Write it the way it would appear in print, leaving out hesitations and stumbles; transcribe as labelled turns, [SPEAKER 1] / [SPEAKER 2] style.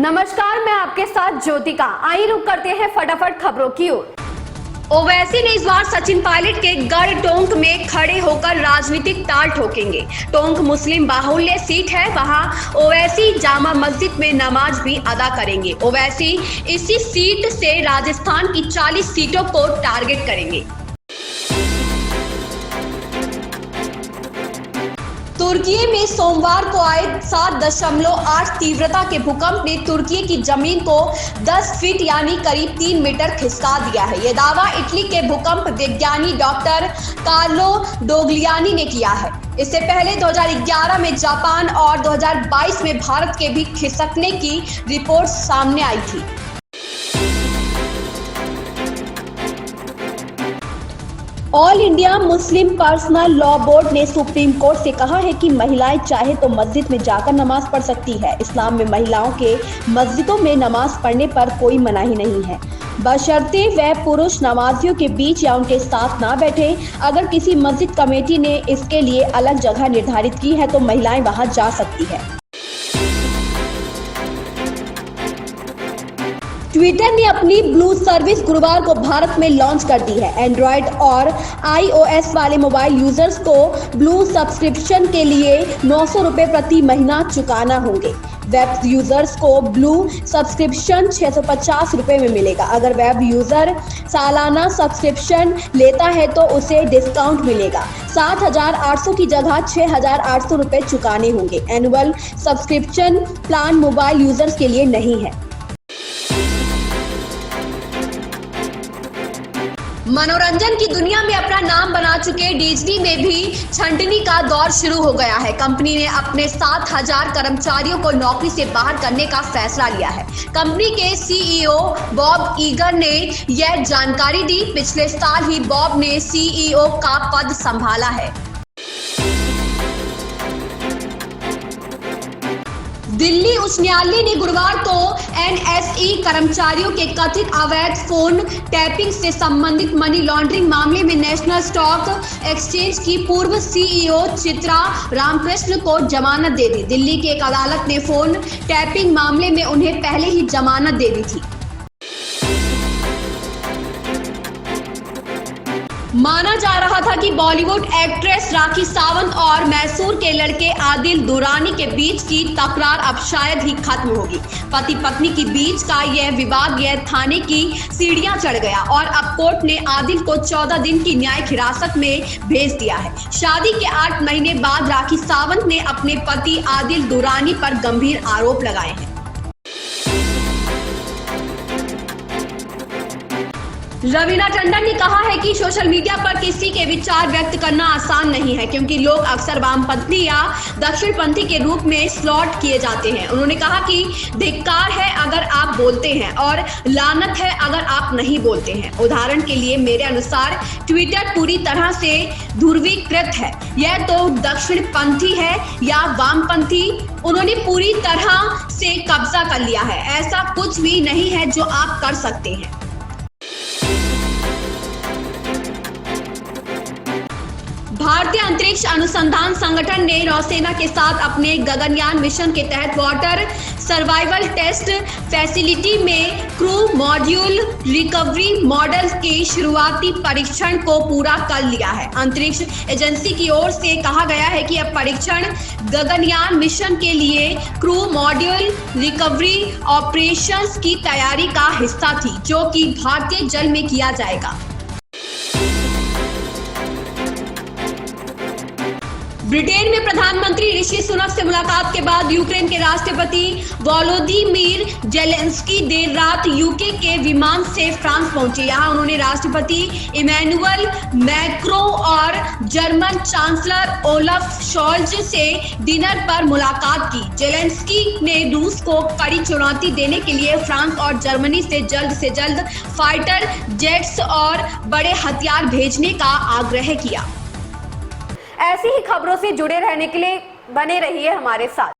[SPEAKER 1] नमस्कार, मैं आपके साथ ज्योतिका। आइए रुक करते हैं फटाफट खबरों की ओर। ओवैसी ने इस बार सचिन पायलट के गढ़ टोंक में खड़े होकर राजनीतिक ताल ठोकेंगे। टोंक मुस्लिम बाहुल्य सीट है, वहां ओवैसी जामा मस्जिद में नमाज भी अदा करेंगे। ओवैसी इसी सीट से राजस्थान की 40 सीटों को टारगेट करेंगे। तुर्की में सोमवार को आए 7.8 तीव्रता के भूकंप ने तुर्की की जमीन को 10 फीट यानी करीब 3 मीटर खिसका दिया है। यह दावा इटली के भूकंप विज्ञानी डॉक्टर कार्लो डोग्लियानी ने किया है। इससे पहले 2011 में जापान और 2022 में भारत के भी खिसकने की रिपोर्ट सामने आई थी। All India Muslim personal law board ने सुप्रीम कोर्ट से कहा है कि महिलाएं चाहे तो मस्जिद में जाकर नमाज पढ़ सकती है। इस्लाम में महिलाओं के मस्जिदों में नमाज पढ़ने पर कोई मनाही नहीं है, बशर्ते वह पुरुष नमाजियों के बीच या उनके साथ ना बैठे। अगर किसी मस्जिद कमेटी ने इसके लिए अलग जगह निर्धारित की है तो महिलाएं वहां जा सकती है। ट्विटर ने अपनी ब्लू सर्विस गुरुवार को भारत में लॉन्च कर दी है। एंड्रॉयड और iOS वाले मोबाइल यूजर्स को ब्लू सब्सक्रिप्शन के लिए 900 रुपये प्रति महीना चुकाना होंगे। वेब यूजर्स को ब्लू सब्सक्रिप्शन 650 रुपये में मिलेगा। अगर वेब यूजर सालाना सब्सक्रिप्शन लेता है तो उसे डिस्काउंट मिलेगा। 7,800 की जगह 6,800 रुपये चुकाने होंगे। Annual subscription plan mobile users के लिए नहीं है। मनोरंजन की दुनिया में अपना नाम बना चुके डिज्नी में भी छंटनी का दौर शुरू हो गया है। कंपनी ने अपने 7,000 कर्मचारियों को नौकरी से बाहर करने का फैसला लिया है। कंपनी के सीईओ बॉब ईगर ने यह जानकारी दी। पिछले साल ही बॉब ने सीईओ का पद संभाला है। दिल्ली उच्च न्यायालय ने गुरुवार को एनएसई कर्मचारियों के कथित अवैध फोन टैपिंग से संबंधित मनी लॉन्ड्रिंग मामले में नेशनल स्टॉक एक्सचेंज की पूर्व सीईओ चित्रा रामकृष्ण को जमानत दे दी। दिल्ली की एक अदालत ने फोन टैपिंग मामले में उन्हें पहले ही जमानत दे दी थी। माना जा रहा था कि बॉलीवुड एक्ट्रेस राखी सावंत और मैसूर के लड़के आदिल दुरानी के बीच की तकरार अब शायद ही खत्म होगी। पति पत्नी के बीच का यह विवाद यह थाने की सीढ़ियां चढ़ गया और अब कोर्ट ने आदिल को 14 दिन की न्यायिक हिरासत में भेज दिया है। शादी के 8 महीने बाद राखी सावंत ने अपने पति आदिल दुरानी पर गंभीर आरोप लगाए हैं। रवीना टंडन ने कहा है कि सोशल मीडिया पर किसी के विचार व्यक्त करना आसान नहीं है, क्योंकि लोग अक्सर वामपंथी या दक्षिणपंथी के रूप में स्लॉट किए जाते हैं। उन्होंने कहा कि धिक्कार है अगर आप बोलते हैं और लानत है अगर आप नहीं बोलते हैं। उदाहरण के लिए मेरे अनुसार ट्विटर पूरी तरह से ध्रुवीकृत है, यह तो दक्षिणपंथी है या वामपंथी। उन्होंने पूरी तरह से कब्जा कर लिया है। ऐसा कुछ भी नहीं है जो आप कर सकते हैं। भारतीय अंतरिक्ष अनुसंधान संगठन ने नौसेना के साथ अपने गगनयान मिशन के तहत वाटर सर्वाइवल टेस्ट फैसिलिटी में क्रू मॉड्यूल रिकवरी मॉडल के शुरुआती परीक्षण को पूरा कर लिया है। अंतरिक्ष एजेंसी की ओर से कहा गया है कि यह परीक्षण गगनयान मिशन के लिए क्रू मॉड्यूल रिकवरी ऑपरेशंस की तैयारी का हिस्सा थी, जो कि भारतीय जल में किया जाएगा। ब्रिटेन में प्रधानमंत्री ऋषि सुनक से मुलाकात के बाद यूक्रेन के राष्ट्रपति वोलोदिमीर जेलेंस्की देर रात यूके के विमान से फ्रांस पहुंचे। यहां उन्होंने राष्ट्रपति इमैनुअल मैक्रों और जर्मन चांसलर ओलफ शॉल्ज से डिनर पर मुलाकात की। जेलेंस्की ने रूस को कड़ी चुनौती देने के लिए फ्रांस और जर्मनी से जल्द फाइटर जेट्स और बड़े हथियार भेजने का आग्रह किया। ऐसी ही खबरों से जुड़े रहने के लिए बने रहिए हमारे साथ।